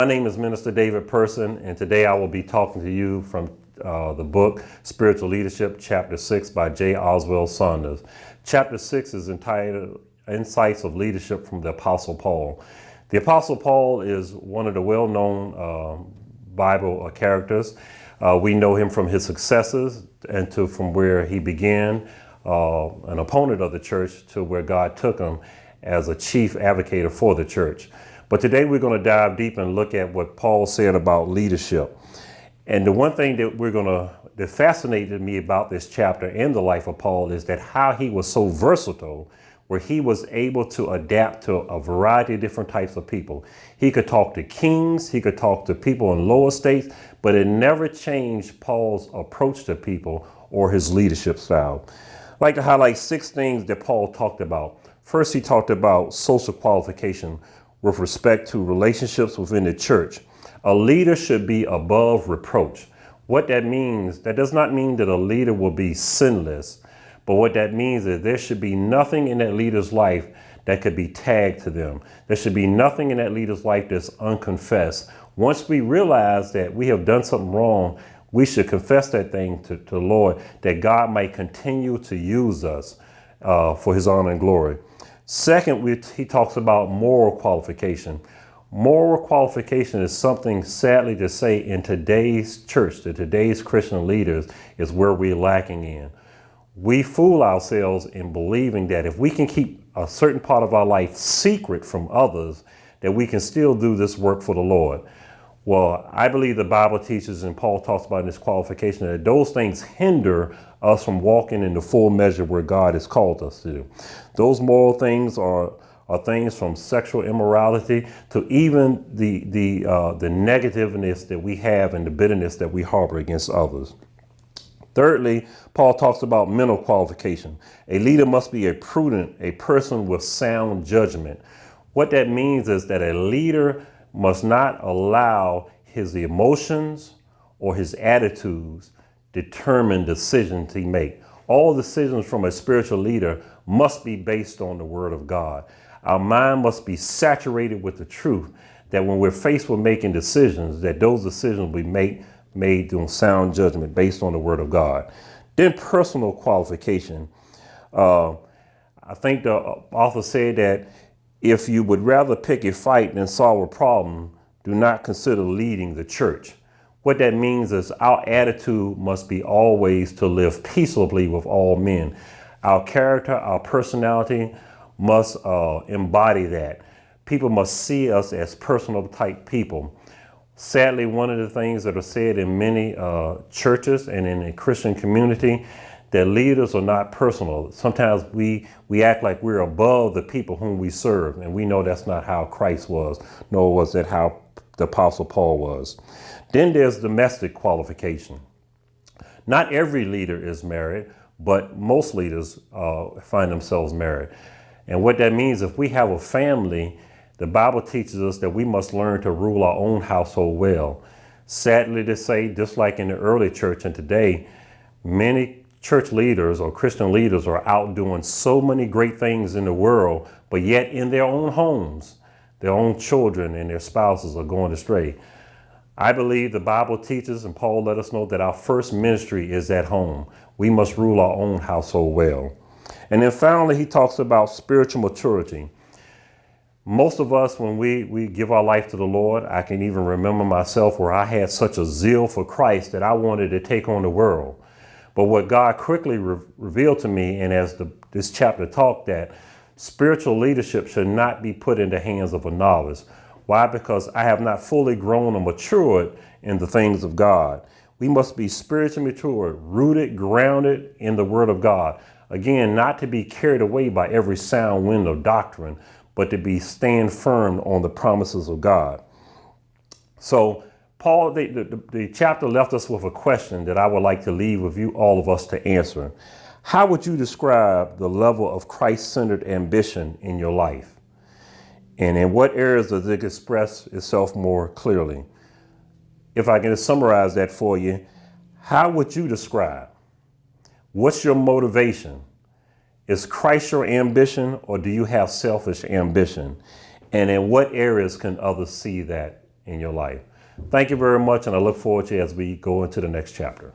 My name is Minister David Person, and today I will be talking to you from the book Spiritual Leadership, Chapter 6 by J. Oswald Saunders. Chapter 6 is entitled Insights of Leadership from the Apostle Paul. The Apostle Paul is one of the well-known Bible characters. We know him from his successes and from where he began, an opponent of the church, to where God took him as a chief advocate for the church. But today we're going to dive deep and look at what Paul said about leadership. And the one thing that fascinated me about this chapter and the life of Paul is that how he was so versatile, where he was able to adapt to a variety of different types of people. He could talk to kings, he could talk to people in lower states, but it never changed Paul's approach to people or his leadership style. I'd like to highlight 6 things that Paul talked about. First, he talked about social qualification with respect to relationships within the church. A leader should be above reproach. What that means, that does not mean that a leader will be sinless, but what that means is there should be nothing in that leader's life that could be tagged to them. There should be nothing in that leader's life that's unconfessed. Once we realize that we have done something wrong, we should confess that thing to the Lord, that God might continue to use us for his honor and glory. Second, he talks about moral qualification. Moral qualification is something, sadly to say, in today's church, that today's Christian leaders is where we're lacking in. We fool ourselves in believing that if we can keep a certain part of our life secret from others, that we can still do this work for the Lord. Well, I believe the Bible teaches, and Paul talks about in this qualification, that those things hinder us from walking in the full measure where God has called us to. Those moral things are things from sexual immorality to even the negativeness that we have and the bitterness that we harbor against others. Thirdly, Paul talks about mental qualification. A leader must be a person with sound judgment. What that means is that a leader must not allow his emotions or his attitudes determine decisions he makes. All decisions from a spiritual leader must be based on the word of God. Our mind must be saturated with the truth that when we're faced with making decisions, that those decisions will be made through sound judgment based on the word of God. Then personal qualification. I think the author said that if you would rather pick a fight than solve a problem, do not consider leading the church. What that means is our attitude must be always to live peaceably with all men. Our character, our personality must embody that. People must see us as personal type people. Sadly, one of the things that are said in many churches and in the Christian community, that leaders are not personal. Sometimes we act like we're above the people whom we serve, and we know that's not how Christ was, nor was that how the Apostle Paul was. Then there's domestic qualification. Not every leader is married, but most leaders find themselves married. And what that means, if we have a family, the Bible teaches us that we must learn to rule our own household well. Sadly to say, just like in the early church and today, many church leaders or Christian leaders are out doing so many great things in the world, but yet in their own homes, their own children and their spouses are going astray. I believe the Bible teaches, and Paul let us know, that our first ministry is at home. We must rule our own household well. And then finally, he talks about spiritual maturity. Most of us, when we give our life to the Lord, I can even remember myself where I had such a zeal for Christ that I wanted to take on the world. But what God quickly revealed to me, and as this chapter talked, that spiritual leadership should not be put in the hands of a novice. Why? Because I have not fully grown or matured in the things of God. We must be spiritually mature, rooted, grounded in the word of God. Again, not to be carried away by every sound wind of doctrine, but to stand firm on the promises of God. So Paul, the chapter left us with a question that I would like to leave with you, all of us, to answer. How would you describe the level of Christ-centered ambition in your life? And in what areas does it express itself more clearly? If I can summarize that for you, how would you describe? What's your motivation? Is Christ your ambition, or do you have selfish ambition? And in what areas can others see that in your life. Thank you very much, and I look forward to as we go into the next chapter.